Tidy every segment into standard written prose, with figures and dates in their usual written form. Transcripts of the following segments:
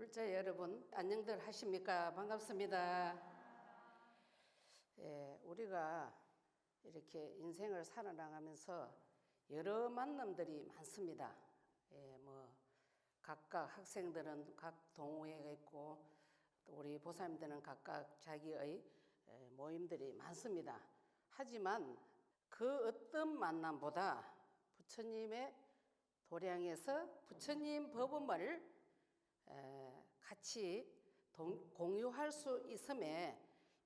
불자 여러분, 안녕들 하십니까? 반갑습니다. 우리가 이렇게 인생을 살아나가면서 여러 만남들이 많습니다. 각각 학생들은 각 동호회가 있고, 또 우리 보살님들은 각각 자기의 모임들이 많습니다. 하지만 그 어떤 만남보다 부처님의 도량에서 부처님 법음을 같이 공유할 수 있음에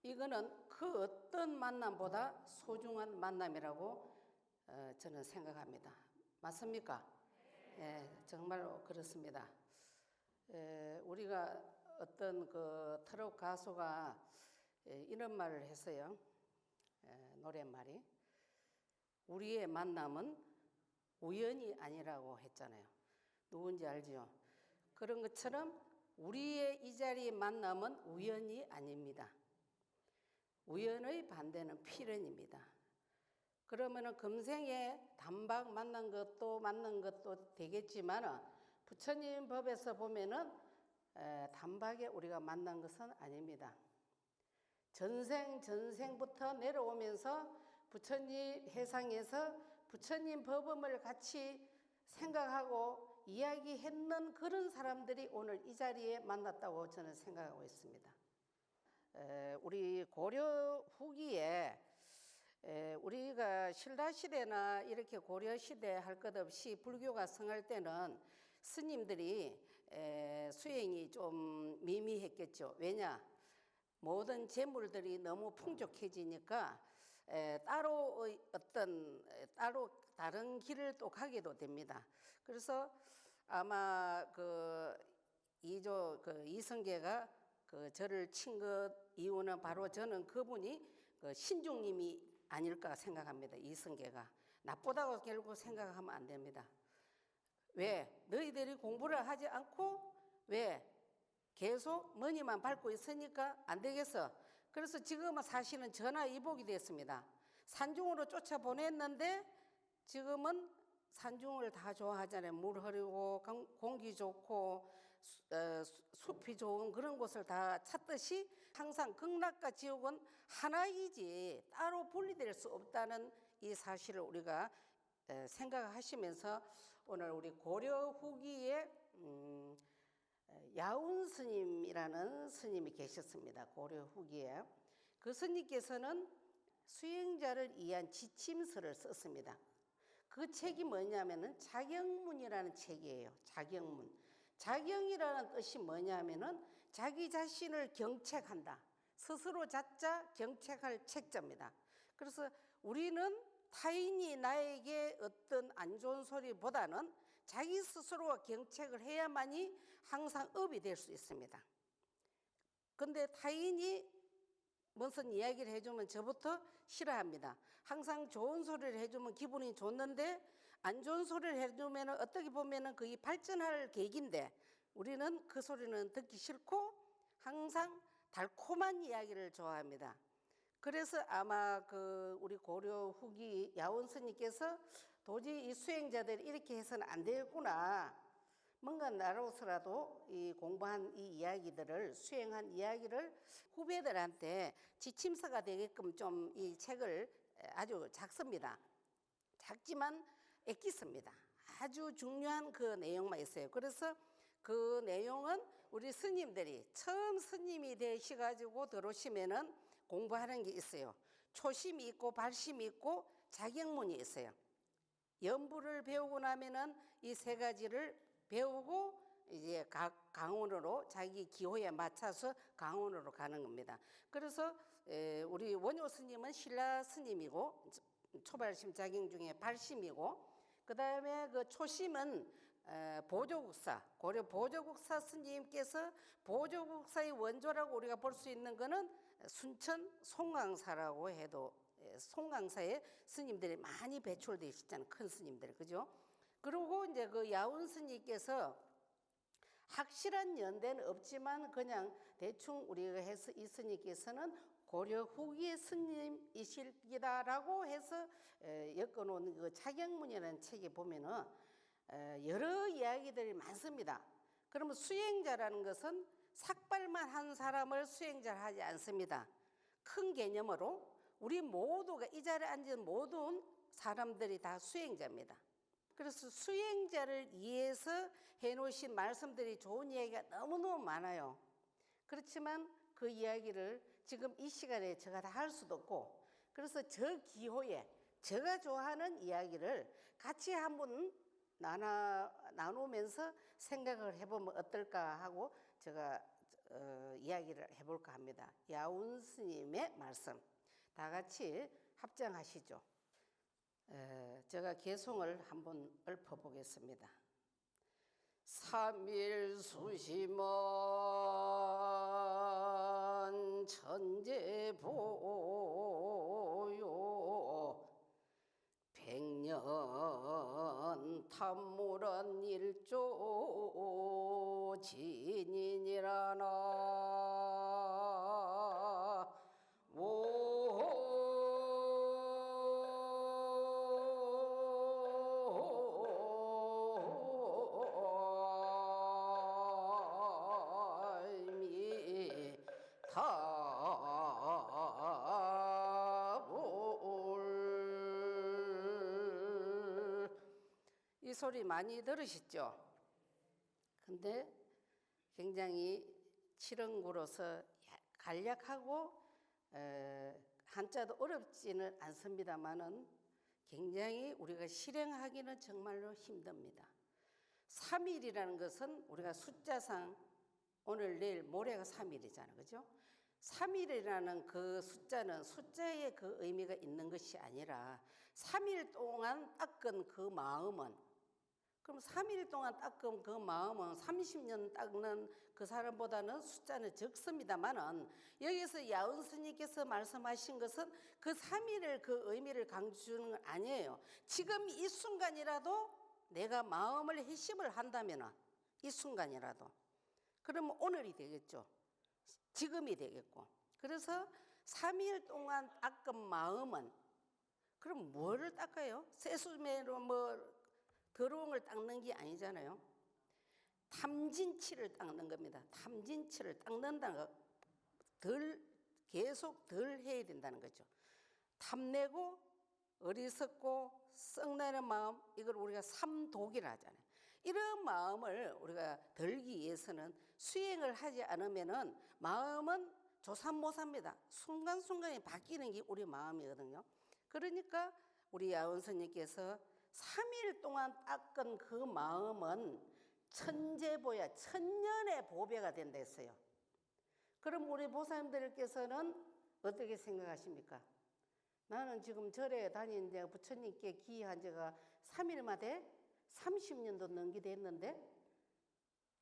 이거는 그 어떤 만남보다 소중한 만남이라고 저는 생각합니다. 맞습니까? 정말로 그렇습니다. 우리가 어떤 그 트로트 가수가 이런 말을 했어요. 노랫말이 우리의 만남은 우연이 아니라고 했잖아요. 누군지 알죠? 그런 것처럼 우리의 이 자리의 만남은 우연이 아닙니다. 우연의 반대는 필연입니다. 그러면은 금생에 단박 만난 것도 되겠지만 부처님 법에서 보면은 단박에 우리가 만난 것은 아닙니다. 전생부터 내려오면서 부처님 해상에서 부처님 법음을 같이 생각하고 이야기했는 그런 사람들이 오늘 이 자리에 만났다고 저는 생각하고 있습니다. 우리 고려 후기에 우리가 신라시대나 이렇게 고려시대 할 것 없이 불교가 성할 때는 스님들이 수행이 좀 미미했겠죠. 왜냐? 모든 재물들이 너무 풍족해지니까 따로 다른 길을 또 가게도 됩니다. 그래서 아마 이성계가 저를 친 것 이유는 바로 저는 그분이 신중님이 아닐까 생각합니다. 이성계가 나쁘다고 결국 생각하면 안 됩니다. 왜? 너희들이 공부를 하지 않고 왜? 계속 머니만 밟고 있으니까 안 되겠어. 그래서 지금은 사실은 전화위복이 됐습니다. 산중으로 쫓아보냈는데 지금은 산중을 다 좋아하잖아요. 물 흐르고 공기 좋고 숲이 좋은 그런 곳을 다 찾듯이 항상 극락과 지옥은 하나이지 따로 분리될 수 없다는 이 사실을 우리가 생각하시면서 오늘 우리 고려 후기에 야운 스님이라는 스님이 계셨습니다. 고려 후기에. 그 스님께서는 수행자를 위한 지침서를 썼습니다. 그 책이 뭐냐면은 자경문이라는 책이에요. 자경문. 자경이라는 뜻이 뭐냐면은 자기 자신을 경책한다. 스스로 자자 경책할 책자입니다. 그래서 우리는 타인이 나에게 어떤 안 좋은 소리보다는 자기 스스로가 경책을 해야만이 항상 업이 될 수 있습니다. 근데 타인이 무슨 이야기를 해주면 저부터 싫어합니다. 항상 좋은 소리를 해주면 기분이 좋는데 안 좋은 소리를 해주면 어떻게 보면 그게 발전할 계기인데 우리는 그 소리는 듣기 싫고 항상 달콤한 이야기를 좋아합니다. 그래서 아마 우리 고려 후기 야운 스님께서 도저히 이 수행자들이 이렇게 해서는 안 되겠구나. 뭔가 나로서라도 이 공부한 이 이야기들을 수행한 이야기를 후배들한테 지침서가 되게끔 좀 이 책을 아주 작습니다. 작지만 액기습니다. 아주 중요한 그 내용만 있어요. 그래서 그 내용은 우리 스님들이 처음 스님이 되셔가지고 들어오시면은 공부하는 게 있어요. 초심이 있고 발심이 있고 자경문이 있어요. 연부를 배우고 나면은 이 세 가지를 배우고 이제 각 강원으로 자기 기호에 맞춰서 강원으로 가는 겁니다. 그래서 우리 원효 스님은 신라 스님이고 초발심 자경 중에 발심이고 그 다음에 그 초심은 보조국사 고려 보조국사 스님께서 보조국사의 원조라고 우리가 볼 수 있는 거는 순천 송강사라고 해도 송강사에 스님들이 많이 배출되어 있잖아요. 큰 스님들 그죠? 그리고 이제 그 야운 스님께서 확실한 연대는 없지만 그냥 대충 우리가 해서 이 스님께서는 고려 후기의 스님이실 기다라고 해서 엮어놓은 그 자경문이라는 책에 보면은 여러 이야기들이 많습니다. 그러면 수행자라는 것은 삭발만 한 사람을 수행자를 하지 않습니다. 큰 개념으로 우리 모두가 이 자리에 앉은 모든 사람들이 다 수행자입니다. 그래서 수행자를 위해서 해놓으신 말씀들이 좋은 이야기가 너무너무 많아요. 그렇지만 그 이야기를 지금 이 시간에 제가 다 할 수도 없고, 그래서 저 기호에 제가 좋아하는 이야기를 같이 한번 나누면서 생각을 해보면 어떨까 하고 제가 이야기를 해볼까 합니다. 야운 스님의 말씀 다 같이 합장하시죠. 제가 개송을 한번 읊어보겠습니다. 삼일수심원 천재보요 백년 탐무란 일조 진인이라나 이 소리 많이 들으셨죠? 근데 굉장히 칠흥구로서 간략하고 한자도 어렵지는 않습니다만은 굉장히 우리가 실행하기는 정말로 힘듭니다. 3일이라는 것은 우리가 숫자상 오늘 내일 모레가 3일이잖아요. 그죠? 3일이라는 그 숫자는 숫자의 그 의미가 있는 것이 아니라 3일 동안 닦은 그 마음은, 그럼 3일 동안 닦은 그 마음은 30년 닦는 그 사람보다는 숫자는 적습니다만은 여기서 야은 스님께서 말씀하신 것은 그 3일을 그 의미를 강조주는 건 아니에요. 지금 이 순간이라도 내가 마음을 회심을 한다면 이 순간이라도 그러면 오늘이 되겠죠. 지금이 되겠고. 그래서 3일 동안 닦은 마음은 그럼 뭐를 닦아요? 세수매로 뭐 더러운 걸 닦는 게 아니잖아요. 탐진치를 닦는 겁니다. 탐진치를 닦는다는 거, 계속 덜 해야 된다는 거죠. 탐내고 어리석고 썩나는 마음, 이걸 우리가 삼독이라 하잖아요. 이런 마음을 우리가 덜기 위해서는 수행을 하지 않으면은 마음은 조삼모사입니다. 순간순간에 바뀌는 게 우리 마음이거든요. 그러니까 우리 야운 스님께서 3일 동안 닦은 그 마음은 천재보야, 천년의 보배가 된다 했어요. 그럼 우리 보살님들께서는 어떻게 생각하십니까? 나는 지금 절에 다니는데 부처님께 기한 지가 3일마다 30년도 넘게 됐는데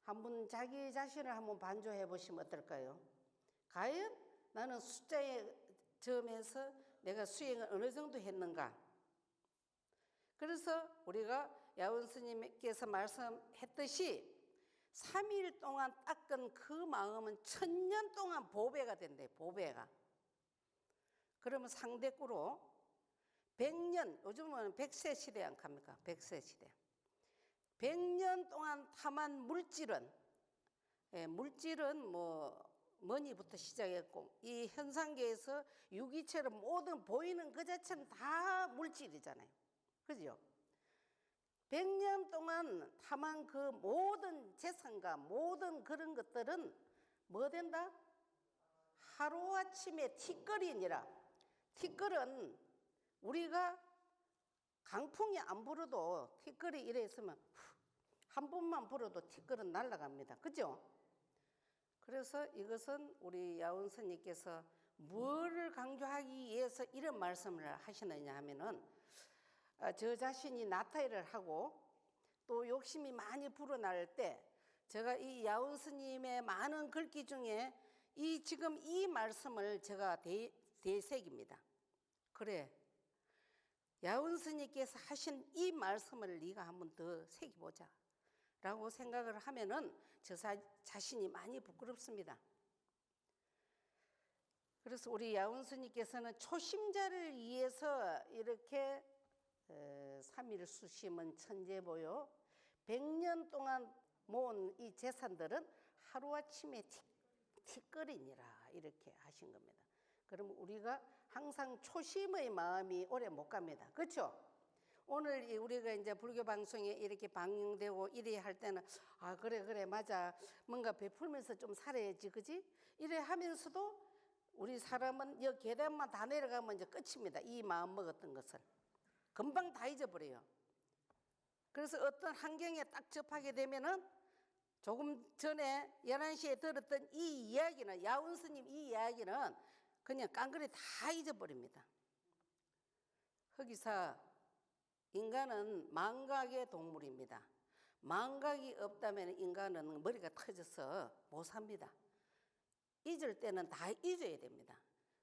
한번 자기 자신을 한번 반조해 보시면 어떨까요? 과연 나는 숫자에 점에서 내가 수행을 어느 정도 했는가? 그래서 우리가 야운 스님께서 말씀했듯이 3일 동안 닦은 그 마음은 1000년 동안 보배가 된대, 보배가. 그러면 상대꾸로 100년, 요즘은 100세 시대 안 갑니까? 100세 시대. 100년 동안 탐한 물질은, 물질은 뭐 머니부터 시작했고 이 현상계에서 유기체로 모든 보이는 그 자체는 다 물질이잖아요. 그죠? 100년 동안 탐한 그 모든 재산과 모든 그런 것들은 뭐 된다? 하루아침에 티끌이니라. 티끌은 우리가 강풍이 안 불어도 티끌이 이래 있으면 한 번만 불어도 티끌은 날아갑니다. 그죠? 그래서 이것은 우리 야운 스님께서 뭐를 강조하기 위해서 이런 말씀을 하시느냐 하면은 저 자신이 나타일을 하고 또 욕심이 많이 불어날 때 제가 이 야운 스님의 많은 글귀 중에 지금 이 말씀을 제가 대색입니다. 그래, 야운 스님께서 하신 이 말씀을 네가 한번 더 새겨보자 라고 생각을 하면은 저 자신이 많이 부끄럽습니다. 그래서 우리 야운 스님께서는 초심자를 위해서 이렇게 3일 수심은 천재보요 100년 동안 모은 이 재산들은 하루아침에 틱거리니라 이렇게 하신 겁니다. 그럼 우리가 항상 초심의 마음이 오래 못 갑니다. 그렇죠? 오늘 우리가 이제 불교 방송에 이렇게 방영되고 이래 할 때는 아 그래 맞아 뭔가 베풀면서 좀 살아야지 그지? 이래 하면서도 우리 사람은 이 계단만 다 내려가면 이제 끝입니다. 이 마음 먹었던 것을 금방 다 잊어버려요. 그래서 어떤 환경에 딱 접하게 되면은 조금 전에 11시에 들었던 이 이야기는 야운 스님 이 이야기는 그냥 깡그리 다 잊어버립니다. 거기서 인간은 망각의 동물입니다. 망각이 없다면 인간은 머리가 터져서 못 삽니다. 잊을 때는 다 잊어야 됩니다.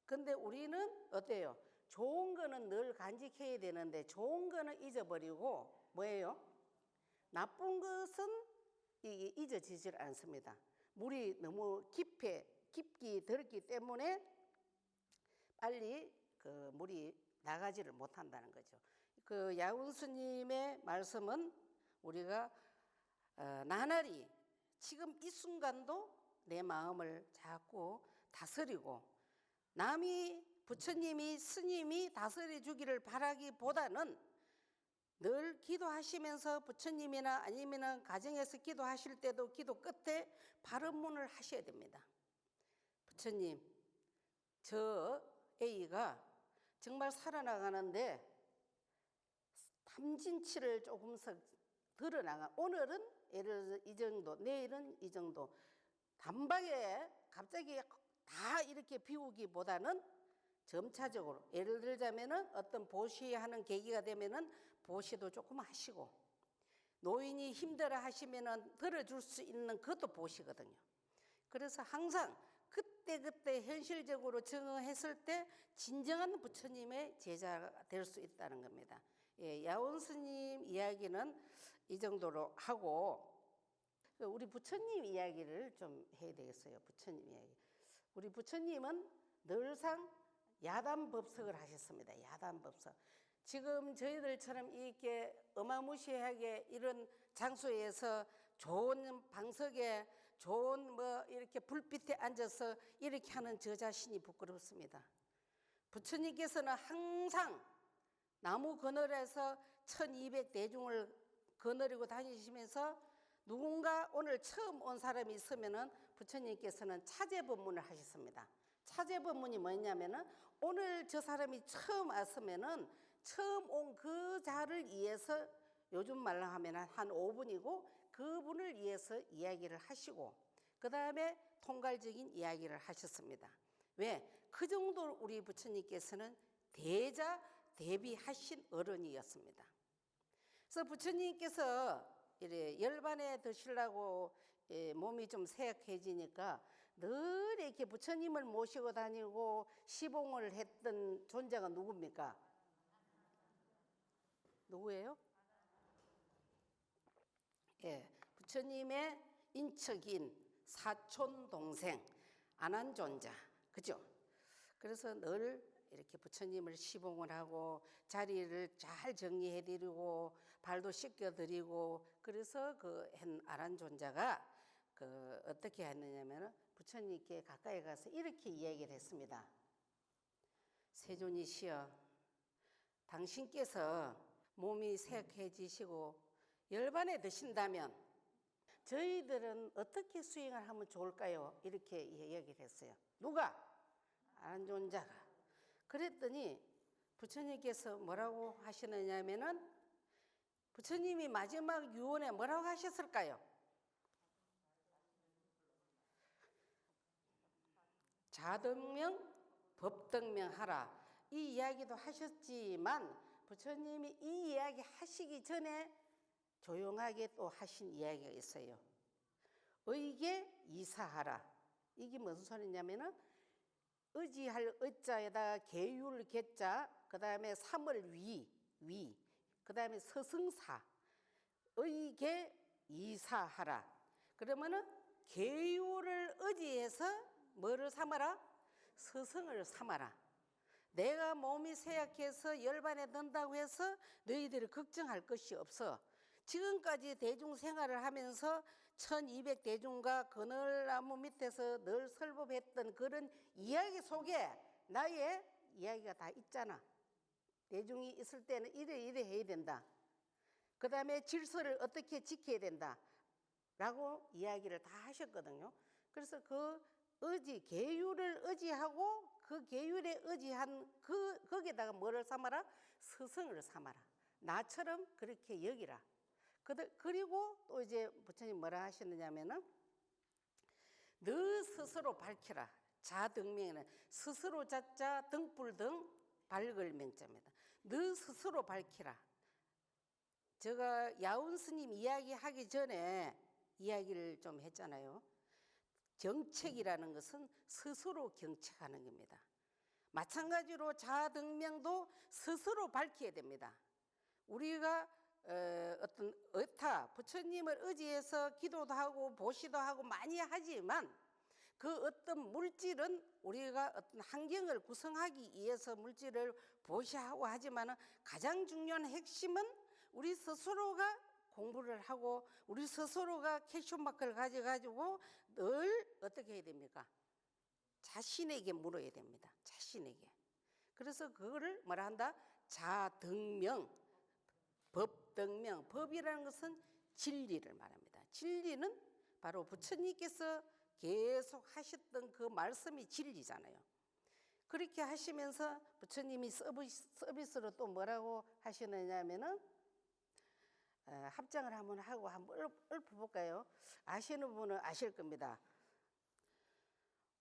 근데 우리는 어때요? 좋은 거는 늘 간직해야 되는데 좋은 거는 잊어버리고 뭐예요? 나쁜 것은 이게 잊어지질 않습니다. 물이 너무 깊이 들었기 때문에 빨리 그 물이 나가지를 못한다는 거죠. 그 야운 스님의 말씀은 우리가 나날이 지금 이 순간도 내 마음을 자꾸 다스리고 남이 부처님이 스님이 다스려 주기를 바라기보다는 늘 기도하시면서 부처님이나 아니면 가정에서 기도하실 때도 기도 끝에 발언문을 하셔야 됩니다. 부처님, 저 A가 정말 살아나가는데 탐진치를 조금씩 드러나가 오늘은 예를 들어서 이 정도 내일은 이 정도 단박에 갑자기 다 이렇게 비우기보다는 점차적으로 예를 들자면은 어떤 보시하는 계기가 되면은 보시도 조금 하시고 노인이 힘들어 하시면은 들어줄 수 있는 그것도 보시거든요. 그래서 항상 그때 현실적으로 정응했을 때 진정한 부처님의 제자가 될 수 있다는 겁니다. 예, 야온 스님 이야기는 이 정도로 하고 우리 부처님 이야기를 좀 해야 되겠어요. 부처님 이야기. 우리 부처님은 늘상 야단법석을 하셨습니다. 야단법석. 지금 저희들처럼 이렇게 어마무시하게 이런 장소에서 좋은 방석에 좋은 뭐 이렇게 불빛에 앉아서 이렇게 하는 저 자신이 부끄럽습니다. 부처님께서는 항상 나무 그늘에서 1200대중을 거느리고 다니시면서 누군가 오늘 처음 온 사람이 있으면은 부처님께서는 차제법문을 하셨습니다. 차제법문이 뭐냐면은 오늘 저 사람이 처음 왔으면은 처음 온 그 자를 위해서 요즘 말로 하면 한 5분이고 그분을 위해서 이야기를 하시고 그 다음에 통괄적인 이야기를 하셨습니다. 왜? 그 정도로 우리 부처님께서는 대자 대비하신 어른이었습니다. 그래서 부처님께서 이래 열반에 드시려고 몸이 좀 쇠약해지니까 늘 이렇게 부처님을 모시고 다니고 시봉을 했던 존재가 누굽니까? 누구예요? 예, 부처님의 인척인 사촌 동생 안한존자, 그죠? 그래서 늘 이렇게 부처님을 시봉을 하고 자리를 잘 정리해드리고 발도 씻겨드리고 그래서 그 안한존자가 그 어떻게 했느냐면은 부처님께 가까이 가서 이렇게 이야기를 했습니다. 세존이시여, 당신께서 몸이 쇠약해지시고 열반에 드신다면 저희들은 어떻게 수행을 하면 좋을까요? 이렇게 이야기를 했어요. 누가? 안한존자가. 그랬더니 부처님께서 뭐라고 하시느냐면은 부처님이 마지막 유언에 뭐라고 하셨을까요? 자등명 법등명 하라. 이 이야기도 하셨지만 부처님이 이 이야기 하시기 전에 조용하게 또 하신 이야기가 있어요. 의계 이사하라. 이게 무슨 소리냐면은 의지할 의자에다가 계율 개자, 그 다음에 삼을 위, 그 다음에 서승사, 의계 이사하라. 그러면은 계율을 의지해서 뭐를 삼아라? 서승을 삼아라. 내가 몸이 쇠약해서 열반에 든다고 해서 너희들이 걱정할 것이 없어. 지금까지 대중생활을 하면서 1200대중과 그늘나무 밑에서 늘 설법했던 그런 이야기 속에 나의 이야기가 다 있잖아. 대중이 있을 때는 이래 해야 된다. 그 다음에 질서를 어떻게 지켜야 된다 라고 이야기를 다 하셨거든요. 그래서 그 의지, 계율을 의지하고 그 계율에 의지한 거기에다가 뭐를 삼아라? 스승을 삼아라. 나처럼 그렇게 여기라. 그리고 또 이제 부처님 뭐라 하시느냐면은 너 스스로 밝혀라. 자등명에는 스스로 자자 등불등 밝을 명자입니다. 너 스스로 밝히라. 제가 야운 스님 이야기하기 전에 이야기를 좀 했잖아요. 정책이라는 것은 스스로 경책하는 겁니다. 마찬가지로 자등명도 스스로 밝혀야 됩니다. 우리가 어떤 의타, 부처님을 의지해서 기도도 하고 보시도 하고 많이 하지만 그 어떤 물질은 우리가 어떤 환경을 구성하기 위해서 물질을 보시하고 하지만 가장 중요한 핵심은 우리 스스로가 공부를 하고 우리 스스로가 캐슈마크를 가져가지고 늘 어떻게 해야 됩니까? 자신에게 물어야 됩니다. 자신에게. 그래서 그거를 뭐라 한다? 자등명, 법등명. 법이라는 것은 진리를 말합니다. 진리는 바로 부처님께서 계속 하셨던 그 말씀이 진리잖아요. 그렇게 하시면서 부처님이 서비스로 또 뭐라고 하시느냐면은 합장을 한번 하고 한번 읊어볼까요? 아시는 분은 아실 겁니다.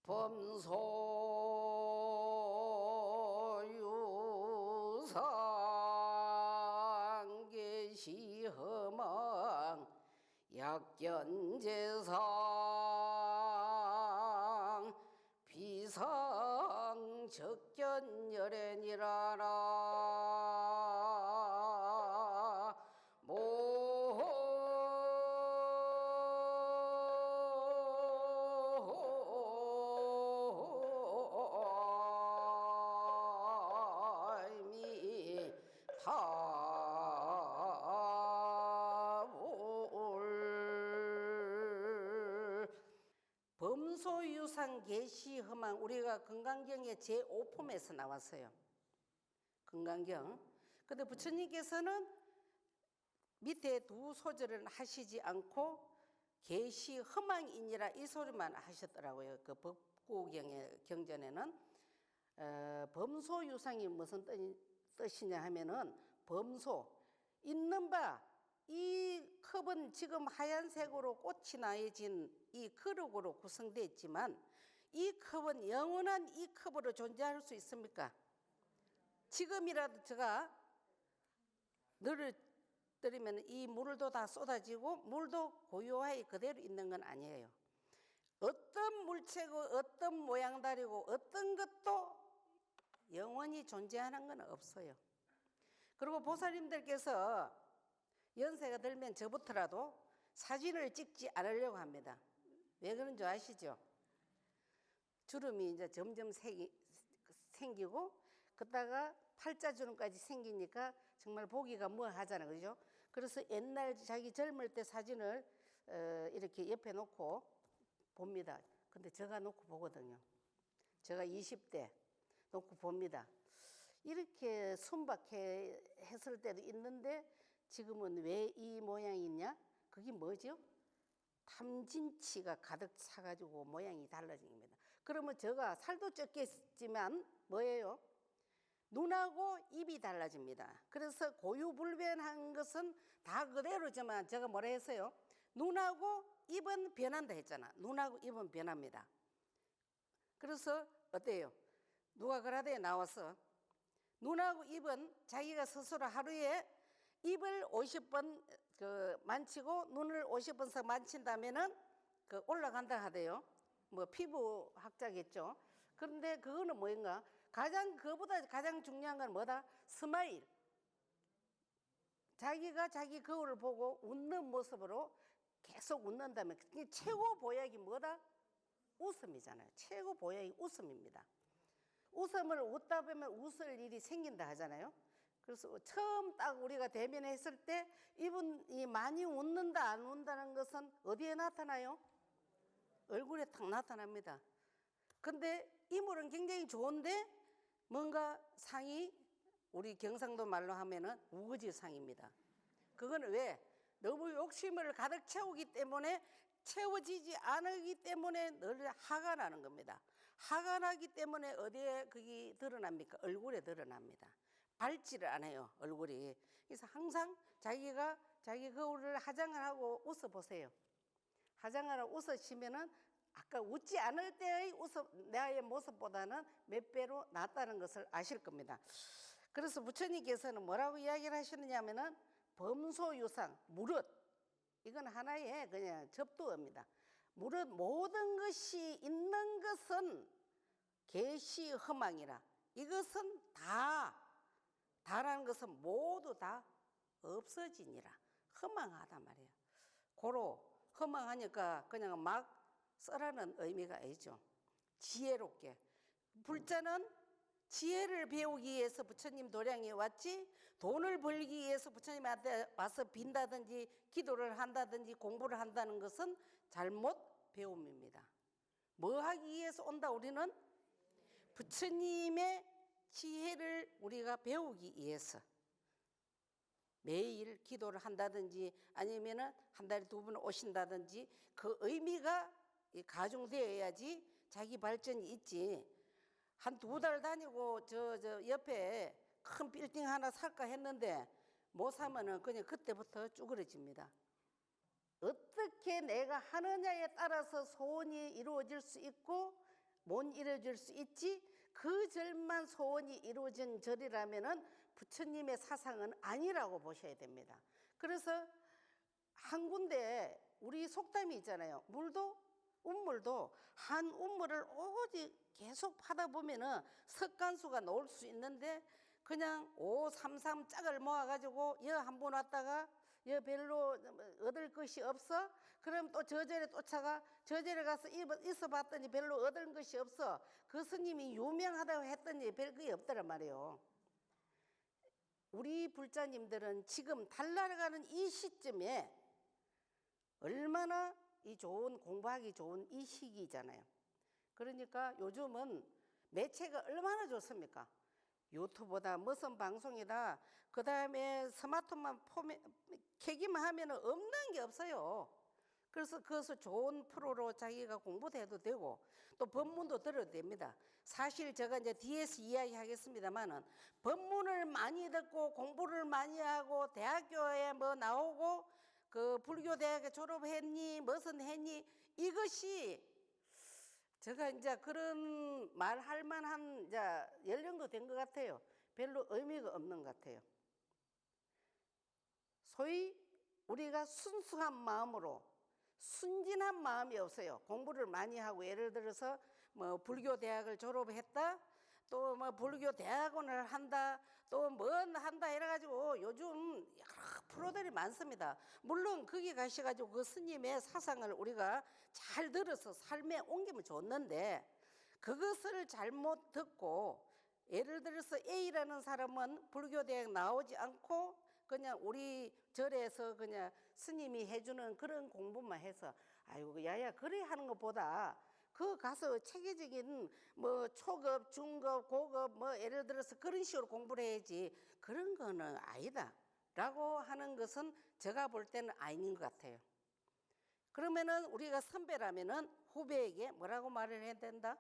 범소유상 계시허망 약견재상 비상적견열애니라라 모미 타올 범소유상 계시허망 우리가 건강경의 제5품에서 나왔어요. 건강경. 근데 부처님께서는 밑에 두 소절은 하시지 않고 계시허망이니라 이 소리만 하셨더라고요. 그 법구경의 경전에는 범소유상이 무슨 뜻이냐 하면은 범소 있는 바 이 컵은 지금 하얀색으로 꽃이 나해진 이 그릇으로 구성되어 있지만 이 컵은 영원한 이 컵으로 존재할 수 있습니까? 지금이라도 제가 너를 떨이면 이 물도 다 쏟아지고 물도 고요하게 그대로 있는 건 아니에요. 어떤 물체고 어떤 모양다리고 어떤 것도 영원히 존재하는 건 없어요. 그리고 보살님들께서 연세가 들면 저부터라도 사진을 찍지 않으려고 합니다. 왜 그런 줄 아시죠? 주름이 이제 점점 생기고 그러다가 팔자주름까지 생기니까 정말 보기가 뭐하잖아요. 그죠? 그래서 옛날 자기 젊을 때 사진을 이렇게 옆에 놓고 봅니다. 근데 제가 놓고 보거든요. 제가 20대 놓고 봅니다. 이렇게 순박해 했을 때도 있는데 지금은 왜 이 모양이 있냐? 그게 뭐죠? 탐진치가 가득 차가지고 모양이 달라진 겁니다. 그러면 제가 살도 쪘겠지만 뭐예요? 눈하고 입이 달라집니다. 그래서 고유불변한 것은 다 그대로지만 제가 뭐라 했어요? 눈하고 입은 변한다 했잖아. 눈하고 입은 변합니다. 그래서 어때요? 누가 그라데 나와서 눈하고 입은 자기가 스스로 하루에 입을 50번 만치고 눈을 50번씩 만친다면은 올라간다 하대요. 뭐 피부학자겠죠. 그런데 그거는 뭐인가? 그거보다 가장 중요한 건 뭐다? 스마일. 자기가 자기 거울을 보고 웃는 모습으로 계속 웃는다면 최고 보약이 뭐다? 웃음이잖아요. 최고 보약이 웃음입니다. 웃음을 웃다 보면 웃을 일이 생긴다 하잖아요. 그래서 처음 딱 우리가 대면했을 때 이분이 많이 웃는다 안 웃는다는 것은 어디에 나타나요? 얼굴에 탁 나타납니다. 근데 인물은 굉장히 좋은데 뭔가 상이 우리 경상도 말로 하면은 우거지상입니다. 그건 왜? 너무 욕심을 가득 채우기 때문에 채워지지 않기 때문에 늘 화가 나는 겁니다. 화가 나기 때문에 어디에 그게 드러납니까? 얼굴에 드러납니다. 밝지를 않아요, 얼굴이. 그래서 항상 자기가 자기 거울을 화장을 하고 웃어보세요. 화장을 하고 웃으시면은 아까 웃지 않을 때의 나의 모습보다는 몇 배로 낫다는 것을 아실 겁니다. 그래서 부처님께서는 뭐라고 이야기를 하시느냐면은 범소유상, 무릇, 이건 하나의 그냥 접두어입니다. 무릇 모든 것이 있는 것은 계시 허망이라. 이것은 다라는 것은 모두 다 없어지니라. 허망하단 말이에요. 고로 허망하니까 그냥 막 써라는 의미가 아니죠. 지혜롭게. 불자는 지혜를 배우기 위해서 부처님 도량에 왔지, 돈을 벌기 위해서 부처님한테 와서 빈다든지 기도를 한다든지 공부를 한다는 것은 잘못 배움입니다. 뭐 하기 위해서 온다? 우리는 부처님의 지혜를 우리가 배우기 위해서 매일 기도를 한다든지 아니면은 한 달에 2번 오신다든지 그 의미가 가중되어야지 자기 발전이 있지. 한 2달 다니고 저 옆에 큰 빌딩 하나 살까 했는데 못 사면은 그냥 그때부터 쭈그러집니다. 어떻게 내가 하느냐에 따라서 소원이 이루어질 수 있고 못 이루어질 수 있지, 그 절만 소원이 이루어진 절이라면은 부처님의 사상은 아니라고 보셔야 됩니다. 그래서 한 군데 우리 속담이 있잖아요. 운물도 한 운물을 오직 계속 파다 보면은 석간수가 나올 수 있는데 그냥 533 짝을 모아가지고 여 한 번 왔다가 여 별로 얻을 것이 없어? 그럼 또 저 절에 쫓아가 저 절에 가서 있어 봤더니 별로 얻을 것이 없어. 그 스님이 유명하다고 했더니 별게 없더란 말이에요. 우리 불자님들은 지금 달나가는 이 시점에 얼마나 이 좋은 공부하기 좋은 이 시기잖아요. 그러니까 요즘은 매체가 얼마나 좋습니까? 유튜브다 무슨 방송이다, 그 다음에 스마트폰 켜기만 하면 없는 게 없어요. 그래서 그것을 좋은 프로로 자기가 공부도 해도 되고 또 법문도 들어도 됩니다. 사실 제가 이제 뒤에서 이야기하겠습니다만은 법문을 많이 듣고 공부를 많이 하고 대학교에 뭐 나오고 그 불교대학에 졸업했니 무슨 했니, 이것이 제가 이제 그런 말 할 만한 이제 연령도 된 것 같아요. 별로 의미가 없는 것 같아요. 소위 우리가 순수한 마음으로 순진한 마음이 없어요. 공부를 많이 하고 예를 들어서 뭐 불교 대학을 졸업했다, 또 뭐 불교 대학원을 한다, 또 뭔 한다 해가지고 요즘 여러 프로들이 많습니다. 물론 거기 가셔가지고 그 스님의 사상을 우리가 잘 들어서 삶에 옮기면 좋는데 그것을 잘못 듣고 예를 들어서 A라는 사람은 불교 대학 나오지 않고 그냥 우리 절에서 그냥 스님이 해주는 그런 공부만 해서 아이고 야야 그래 하는 것보다 그 가서 체계적인 뭐 초급, 중급, 고급 뭐 예를 들어서 그런 식으로 공부를 해야지 그런 거는 아니다 라고 하는 것은 제가 볼 때는 아닌 것 같아요. 그러면은 우리가 선배라면은 후배에게 뭐라고 말을 해야 된다?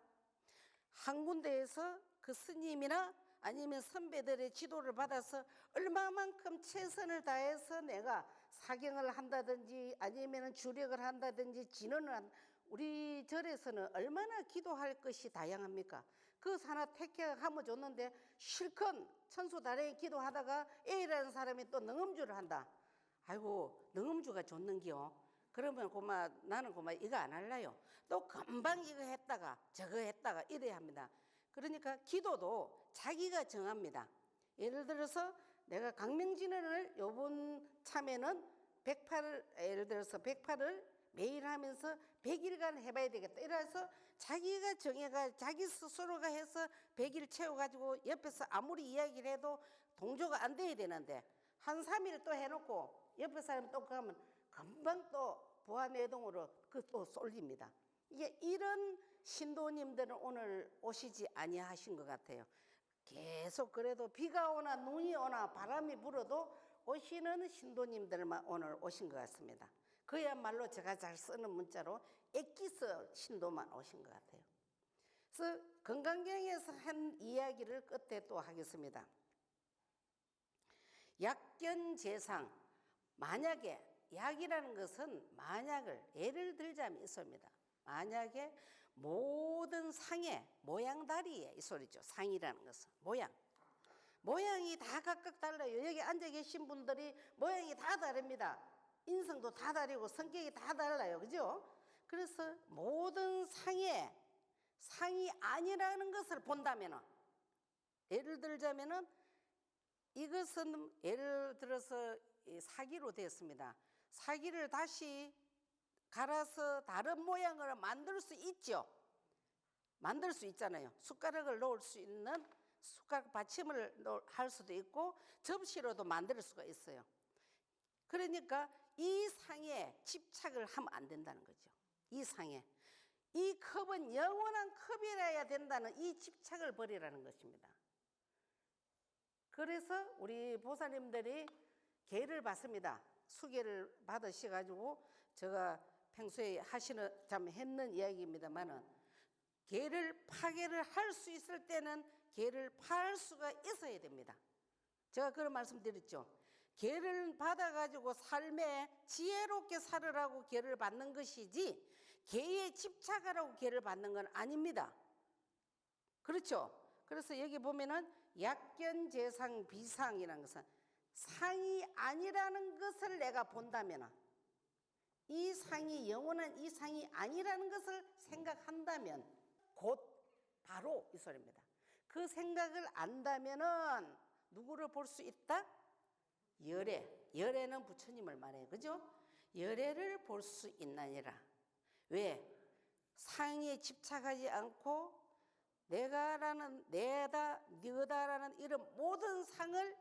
한 군데에서 그 스님이나 아니면 선배들의 지도를 받아서 얼마만큼 최선을 다해서 내가 사경을 한다든지 아니면 주력을 한다든지 진언을 우리 절에서는 얼마나 기도할 것이 다양합니까? 그 하나 택해하면 좋는데 실컷 천수다랭이 기도하다가 A라는 사람이 또 능음주를 한다. 아이고 능음주가 좋는기요. 그러면 나는 이거 안 할래요. 또 금방 이거 했다가 저거 했다가 이래야 합니다. 그러니까 기도도 자기가 정합니다. 예를 들어서 내가 강명진언을 요번 참에는 108을 매일 하면서 100일간 해봐야 되겠다. 이래서 자기가 정해가 자기 스스로가 해서 100일 채워가지고 옆에서 아무리 이야기를 해도 동조가 안 돼야 되는데 한 3일 또 해놓고 옆에 사람 또 가면 금방 또 부하내동으로 그 또 쏠립니다. 이게 이런 신도님들은 오늘 오시지 아니하신 것 같아요. 계속 그래도 비가 오나 눈이 오나 바람이 불어도 오시는 신도님들만 오늘 오신 것 같습니다. 그야말로 제가 잘 쓰는 문자로 엑기스 신도만 오신 것 같아요. 그래서 건강경에서 한 이야기를 끝에 또 하겠습니다. 약견재상, 만약에 약이라는 것은 만약을 예를 들자면 이 소리입니다. 만약에 모든 상의 모양다리에 이 소리죠. 상이라는 것은 모양이 다 각각 달라요. 여기 앉아 계신 분들이 모양이 다 다릅니다. 인성도 다 다르고 성격이 다 달라요. 그죠? 그래서 모든 상이 아니라는 것을 본다면, 예를 들자면은 이것은 예를 들어서 사기로 되었습니다. 사기를 다시 갈아서 다른 모양으로 만들 수 있죠. 만들 수 있잖아요. 숟가락을 넣을 수 있는 숟가락 받침을 할 수도 있고 접시로도 만들 수가 있어요. 그러니까 이 상에 집착을 하면 안 된다는 거죠. 이 상에. 이 컵은 영원한 컵이라야 된다는 이 집착을 버리라는 것입니다. 그래서 우리 보살님들이 계를 받습니다. 수계를 받으셔가지고 제가 평소에 했는 이야기입니다만은 계를 파괴를 할 수 있을 때는 계를 파할 수가 있어야 됩니다. 제가 그런 말씀 드렸죠. 계를 받아가지고 삶에 지혜롭게 살으라고 계를 받는 것이지 계에 집착하라고 계를 받는 건 아닙니다. 그렇죠? 그래서 여기 보면은 약견재상 비상이라는 것은 상이 아니라는 것을 내가 본다면, 이 상이 영원한 이 상이 아니라는 것을 생각한다면 곧 바로 이 소리입니다. 그 생각을 안다면은 누구를 볼 수 있다? 열애는 부처님을 말해요. 그죠? 열애를 볼 수 있나니라. 왜? 상에 집착하지 않고 내가라는, 내다, 너다라는 이런 모든 상을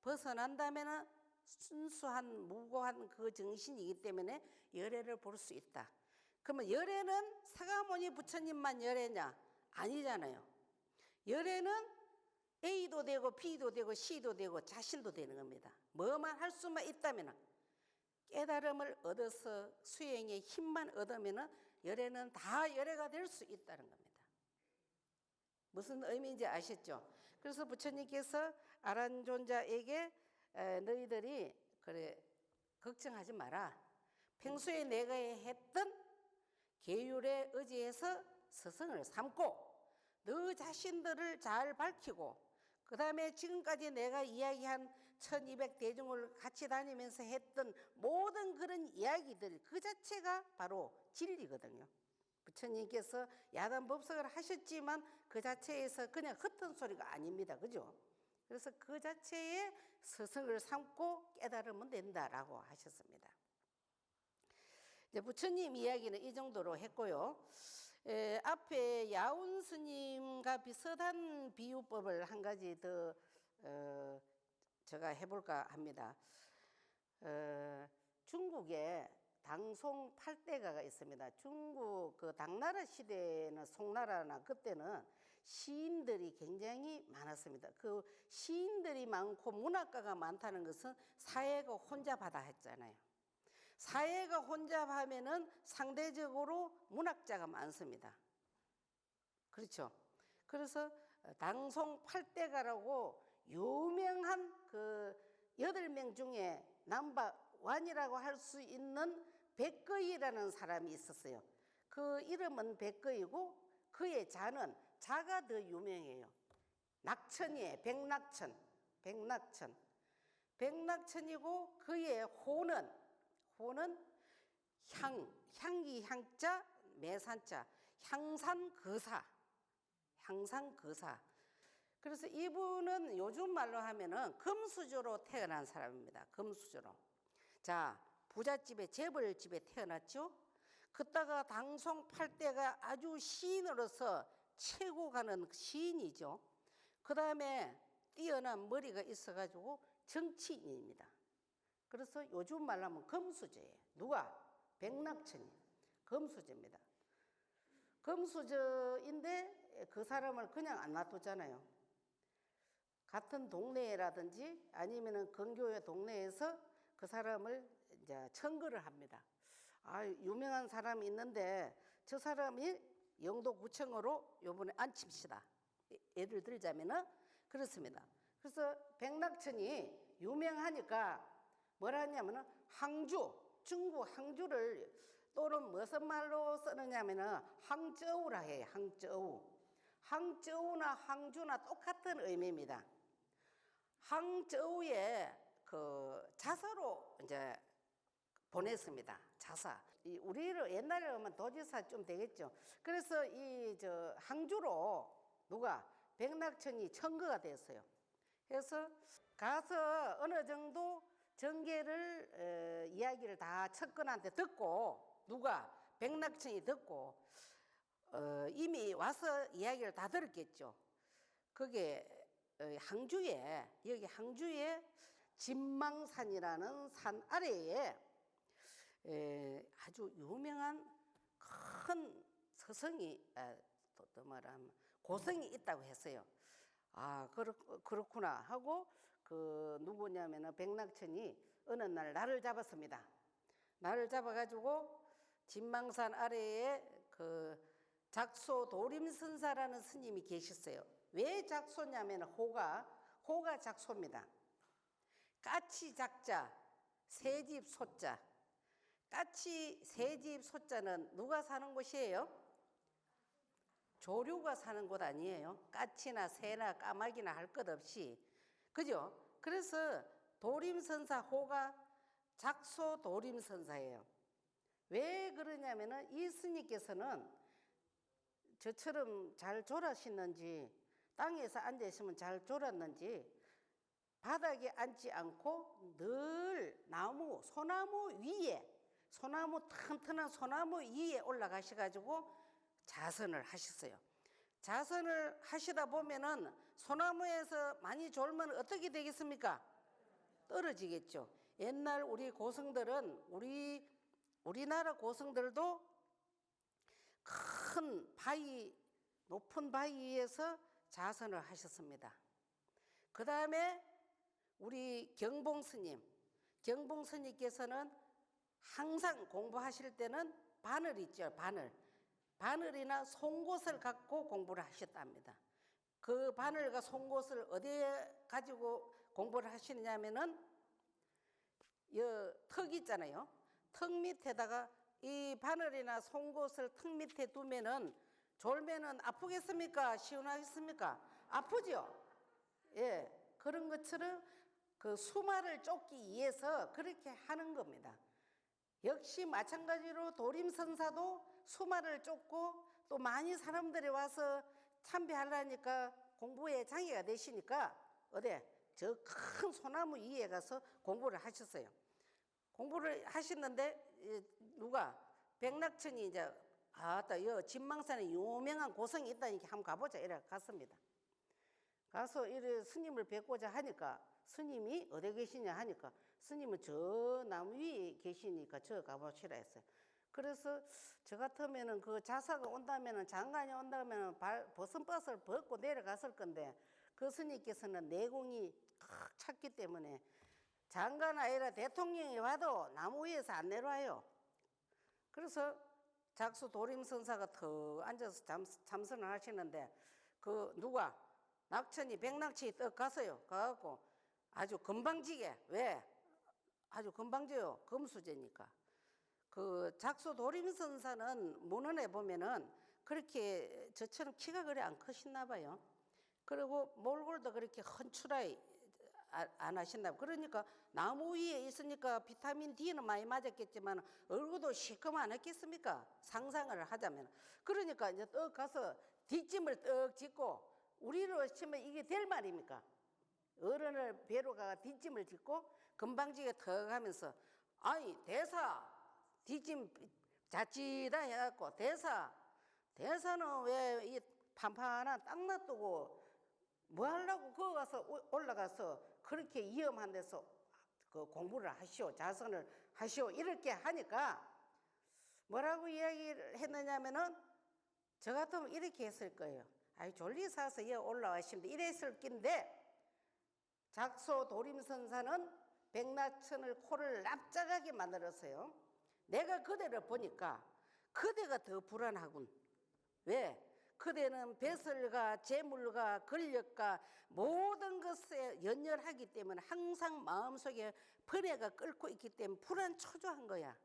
벗어난다면 순수한 무고한 그 정신이기 때문에 열애를 볼 수 있다. 그러면 열애는 사가모니 부처님만 열애냐? 아니잖아요. 열애는 A도 되고 B도 되고 C도 되고 자신도 되는 겁니다. 뭐만 할 수만 있다면, 깨달음을 얻어서 수행의 힘만 얻으면 열애는 다 열애가 될 수 있다는 겁니다. 무슨 의미인지 아셨죠? 그래서 부처님께서 아란존자에게 너희들이 그래 걱정하지 마라. 평소에 내가 했던 계율에 의지해서 스승을 삼고 너 자신들을 잘 밝히고 그 다음에 지금까지 내가 이야기한 1200대중을 같이 다니면서 했던 모든 그런 이야기들 그 자체가 바로 진리거든요. 부처님께서 야단법석을 하셨지만 그 자체에서 그냥 흩은 소리가 아닙니다. 그죠? 그래서 그 자체에 스승을 삼고 깨달으면 된다라고 하셨습니다. 이제 부처님 이야기는 이 정도로 했고요. 앞에 야운 스님과 비슷한 비유법을 한 가지 더 제가 해볼까 합니다. 중국에 당송 8대가가 있습니다. 중국 그 당나라 시대는 송나라나 그때는 시인들이 굉장히 많았습니다. 그 시인들이 많고 문학가가 많다는 것은 사회가 혼잡하다 했잖아요. 사회가 혼잡하면은 상대적으로 문학자가 많습니다. 그렇죠? 그래서 당송 8대가라고 유명한 그 8명 중에 넘버1이라고 할 수 있는 백거이라는 사람이 있었어요. 그 이름은 백거이고 그의 자는 자가 더 유명해요. 낙천이에요. 백낙천이고 그의 호는 향기 향자 매산자 향산거사. 그래서 이분은 요즘 말로 하면은 금수저로 태어난 사람입니다. 금수저로. 자, 부잣집에 재벌집에 태어났죠. 그따가 당송 8대가 아주 시인으로서 최고 가는 시인이죠. 그 다음에 뛰어난 머리가 있어가지고 정치인입니다. 그래서 요즘 말로 하면 금수저예요. 누가? 백낙천이 금수저입니다. 금수저인데 그 사람을 그냥 안 놔두잖아요. 같은 동네라든지 아니면은 근교의 동네에서 그 사람을 이제 청구를 합니다. 아, 유명한 사람이 있는데 저 사람이 영도구청으로 요번에 앉힙시다. 예를 들자면은 그렇습니다. 그래서 백낙천이 유명하니까 뭐라 하냐면은 항주, 중국 항주를 또는 무슨 말로 쓰느냐면은 항저우라 해요. 항저우. 항저우나 항주나 똑같은 의미입니다. 항저우에 그 자서로 이제 보냈습니다. 자사. 우리를 옛날에 하면 도지사 좀 되겠죠. 그래서 이 저 항주로 누가 백낙천이 청구가 됐어요. 그래서 가서 어느 정도 정계를 이야기를 다 척근한테 듣고 누가 백낙천이 듣고 이미 와서 이야기를 다 들었겠죠. 그게 항주에 여기 항주에 진망산이라는 산 아래에 아주 유명한 큰 서성이 또 말하면 고성이 있다고 했어요. 아 그렇구나 하고 그 누구냐면은 백낙천이 어느 날 날을 잡았습니다. 날을 잡아가지고 진망산 아래에 그 작소 도림선사라는 스님이 계셨어요. 왜 작소냐면 호가 작소입니다. 까치 작자 새집 소자. 까치 새집 소자는 누가 사는 곳이에요? 조류가 사는 곳 아니에요. 까치나 새나 까마귀나 할 것 없이. 그죠? 그래서 도림선사 호가 작소 도림선사예요. 왜 그러냐면은 이 스님께서는 저처럼 잘 졸았는지 땅에서 앉아 있으면 잘 졸았는지 바닥에 앉지 않고 늘 소나무 위에 튼튼한 소나무 위에 올라가셔가지고 자선을 하셨어요. 자선을 하시다 보면은 소나무에서 많이 졸면 어떻게 되겠습니까? 떨어지겠죠. 옛날 우리 고성들은 우리나라 고성들도 큰 바위, 높은 바위 위에서 자선을 하셨습니다. 그 다음에 우리 경봉스님께서는 항상 공부하실 때는 바늘 있죠. 바늘이나 송곳을 갖고 공부를 하셨답니다. 그 바늘과 송곳을 어디에 가지고 공부를 하시느냐면은 턱 있잖아요. 턱 밑에다가 이 바늘이나 송곳을 턱 밑에 두면은 졸면은 아프겠습니까? 시원하겠습니까? 아프죠? 예. 그런 것처럼 그 수마를 쫓기 위해서 그렇게 하는 겁니다. 역시 마찬가지로 도림선사도 수마를 쫓고 또 많이 사람들이 와서 참배하려니까 공부에 장애가 되시니까 저 큰 소나무 위에 가서 공부를 하셨어요. 공부를 하셨는데 누가 백낙천이 이제 여 진망산에 유명한 고성이 있다니까 한번 가보자 이래 갔습니다. 가서 이래 스님을 뵙고자 하니까 스님이 어디 계시냐 하니까 스님은 저 나무 위에 계시니까 저 가보시라 했어요. 그래서 저 같으면은 그 자사가 온다면은 장관이 온다면은 버선버스를 벗고 내려갔을 건데 그 스님께서는 내공이 꽉 찼기 때문에 장관 아니라 대통령이 와도 나무 위에서 안 내려와요. 그래서 작수 도림선사가 더 앉아서 참선을 하시는데 그 누가 낙천이 백낙천이 떡 갔어요. 가갖고 아주 금방지게 왜? 아주 금방져요. 금수제니까. 그 작수 도림선사는 문헌에 보면은 그렇게 저처럼 키가 그리 안 크시나 봐요. 그리고 몰골도 그렇게 헌출하게 안 하신다. 그러니까 나무 위에 있으니까 비타민 D는 많이 맞았겠지만 얼굴도 시커먼 안 했겠습니까? 상상을 하자면. 그러니까 이제 떡 가서 뒷짐을 떡 짓고 우리로 치면 이게 될 말입니까? 어른을 뵈러 가가 뒷짐을 짓고 금방지게 턱 하면서 아니 대사 뒷짐 자치다 해갖고 대사는 왜 이 판판한 땅 놔두고 뭐 하려고 거기 가서 올라가서 그렇게 위험한 데서 그 공부를 하시오, 자선을 하시오 이렇게 하니까 뭐라고 이야기를 했느냐면은 저 같으면 이렇게 했을 거예요. 아이 졸리 사서 여기 올라와시면 이랬을 낀데 작소 도림선사는 백낙천을 코를 납작하게 만들었어요. 내가 그대를 보니까 그대가 더 불안하군. 왜? 그대는 배설과 재물과 권력과 모든 것에 연연하기 때문에 항상 마음속에 번뇌가 끓고 있기 때문에 불안초조한 거야.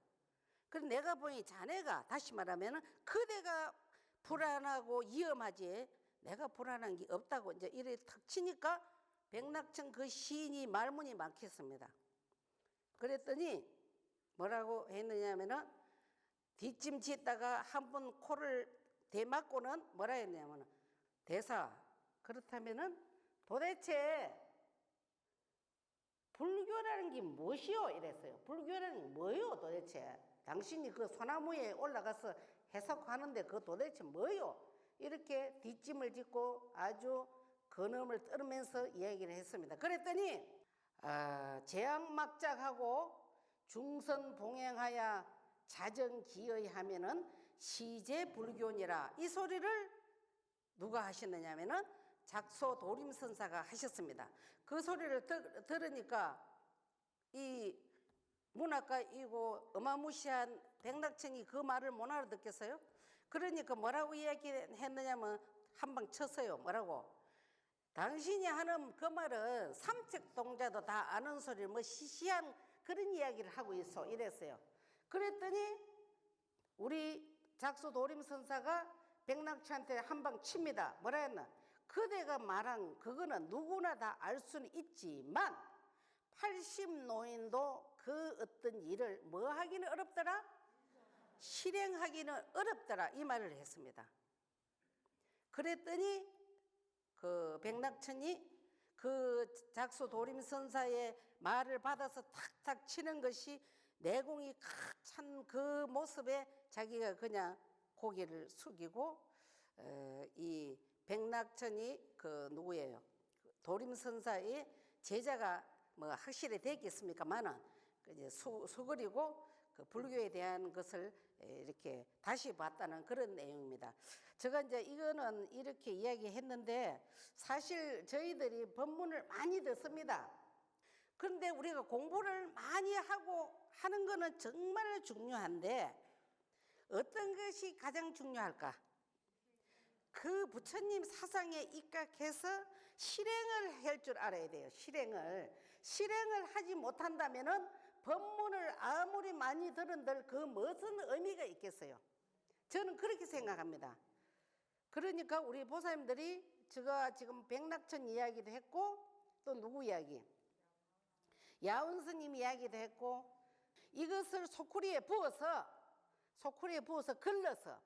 그래서 내가 보니 자네가 다시 말하면 그대가 불안하고 위험하지 내가 불안한 게 없다고 이제 이래 탁 치니까 백낙천 그 시인이 말문이 막혔습니다. 그랬더니 뭐라고 했느냐면은 뒷짐 짓다가 한 번 코를 대맞고는 뭐라 했냐면 대사 그렇다면은 도대체 불교라는 게 무엇이요? 이랬어요. 불교라는 게 뭐요 도대체? 당신이 그 소나무에 올라가서 해석하는데 그 도대체 뭐요? 이렇게 뒷짐을 짓고 아주 근엄을 떨면서 이야기를 했습니다. 그랬더니 재앙막작하고 중선봉행하여 자정기의하면은 시제불교니라 이 소리를 누가 하셨느냐 하면은 작소 도림선사가 하셨습니다. 그 소리를 들으니까 이 문학가이고 어마무시한 백낙천이 그 말을 못 알아듣겠어요? 그러니까 뭐라고 이야기했느냐면 한 방 쳤어요. 뭐라고? 당신이 하는 그 말은 삼척동자도 다 아는 소리 뭐 시시한 그런 이야기를 하고 있어 이랬어요. 그랬더니 우리 작소 도림선사가 백낙천한테 한 방 칩니다. 뭐라 했나? 그대가 말한 그거는 누구나 다 알 수는 있지만 80노인도 그 어떤 일을 뭐 하기는 어렵더라? 실행하기는 어렵더라 이 말을 했습니다. 그랬더니 그 백낙천이 그 작소 도림선사의 말을 받아서 탁탁 치는 것이 내공이 칵 찬 그 모습에 자기가 그냥 고개를 숙이고 이 백낙천이 그 누구예요? 도림선사의 제자가 뭐 확실히 됐겠습니까만은 이제 수그리고 그 불교에 대한 것을 이렇게 다시 봤다는 그런 내용입니다. 제가 이제 이거는 이렇게 이야기했는데 사실 저희들이 법문을 많이 듣습니다. 그런데 우리가 공부를 많이 하고 하는 거는 정말 중요한데 어떤 것이 가장 중요할까? 그 부처님 사상에 입각해서 실행을 할 줄 알아야 돼요. 실행을 하지 못한다면은 법문을 아무리 많이 들은들 그 무슨 의미가 있겠어요? 저는 그렇게 생각합니다. 그러니까 우리 보살님들이 제가 지금 백낙천 이야기도 했고 또 누구 이야기? 야운 스님 이야기도 했고 이것을 소쿠리에 부어서 걸러서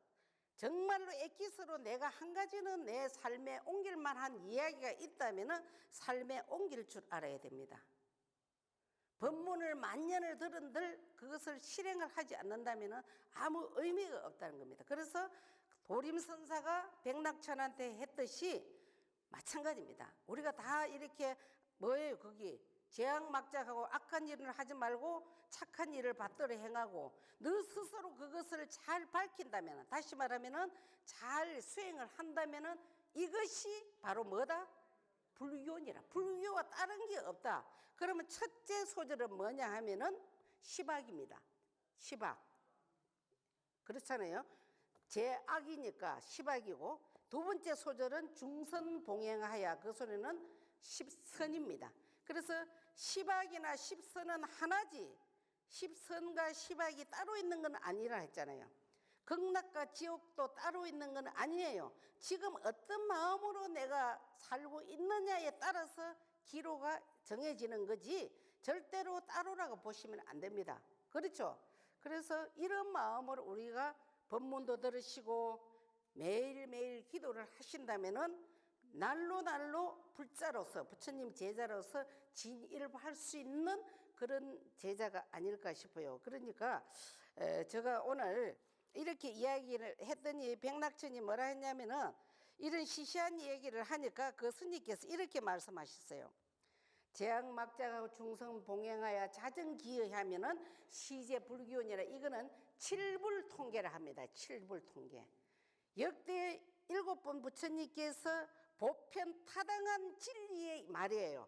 정말로 엑기스로 내가 한 가지는 내 삶에 옮길 만한 이야기가 있다면 삶에 옮길 줄 알아야 됩니다. 법문을 만년을 들은들 그것을 실행을 하지 않는다면 아무 의미가 없다는 겁니다. 그래서 도림선사가 백낙천한테 했듯이 마찬가지입니다. 우리가 다 이렇게 뭐예요 거기 재앙막작하고 악한 일을 하지 말고 착한 일을 받들어 행하고 너 스스로 그것을 잘 밝힌다면 다시 말하면 잘 수행을 한다면 이것이 바로 뭐다? 불교니라. 불교와 다른 게 없다. 그러면 첫째 소절은 뭐냐 하면은 시박입니다. 시박. 그렇잖아요. 제악이니까 시박이고 두 번째 소절은 중선봉행하야 그 소리는 십선입니다. 그래서 시박이나 십선은 하나지 십선과 시박이 따로 있는 건 아니라 했잖아요. 극락과 지옥도 따로 있는 건 아니에요. 지금 어떤 마음으로 내가 살고 있느냐에 따라서 기로가 정해지는 거지 절대로 따로라고 보시면 안 됩니다. 그렇죠? 그래서 이런 마음으로 우리가 법문도 들으시고 매일매일 기도를 하신다면은 날로 불자로서 부처님 제자로서 진일할 수 있는 그런 제자가 아닐까 싶어요. 그러니까 제가 오늘 이렇게 이야기를 했더니 백낙천이 뭐라 했냐면은 이런 시시한 얘기를 하니까 그 스님께서 이렇게 말씀하셨어요. 제약막장하고 중성 봉행하여 자정기여하면은 시제 불기원이라, 이거는 칠불통계를 합니다. 칠불통계. 역대 7번 부처님께서 보편 타당한 진리의 말이에요.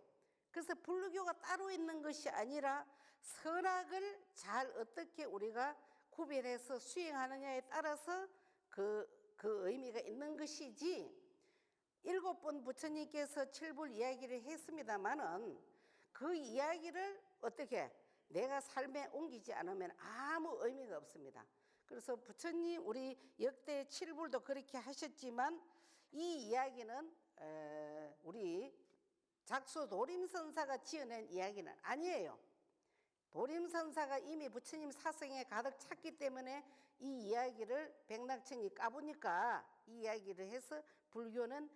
그래서 불교가 따로 있는 것이 아니라 선악을 잘 어떻게 우리가 구별해서 수행하느냐에 따라서 그 의미가 있는 것이지, 7번 부처님께서 칠불 이야기를 했습니다마는 그 이야기를 어떻게 내가 삶에 옮기지 않으면 아무 의미가 없습니다. 그래서 부처님 우리 역대 칠불도 그렇게 하셨지만 이 이야기는 우리 작수 도림선사가 지어낸 이야기는 아니에요. 도림선사가 이미 부처님 사성에 가득 찼기 때문에 이 이야기를 백낙천이 까보니까 이 이야기를 해서 불교는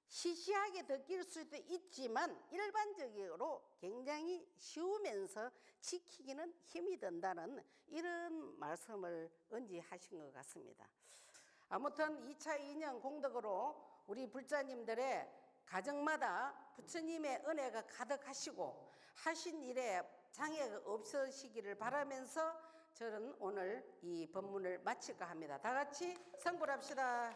시시하게 느낄 수도 있지만 일반적으로 굉장히 쉬우면서 지키기는 힘이 든다는 이런 말씀을 언지하신 것 같습니다. 아무튼 2차 2년 공덕으로 우리 불자님들의 가정마다 부처님의 은혜가 가득하시고 하신 일에 장애가 없으시기를 바라면서 저는 오늘 이 법문을 마칠까 합니다. 다 같이 성불합시다.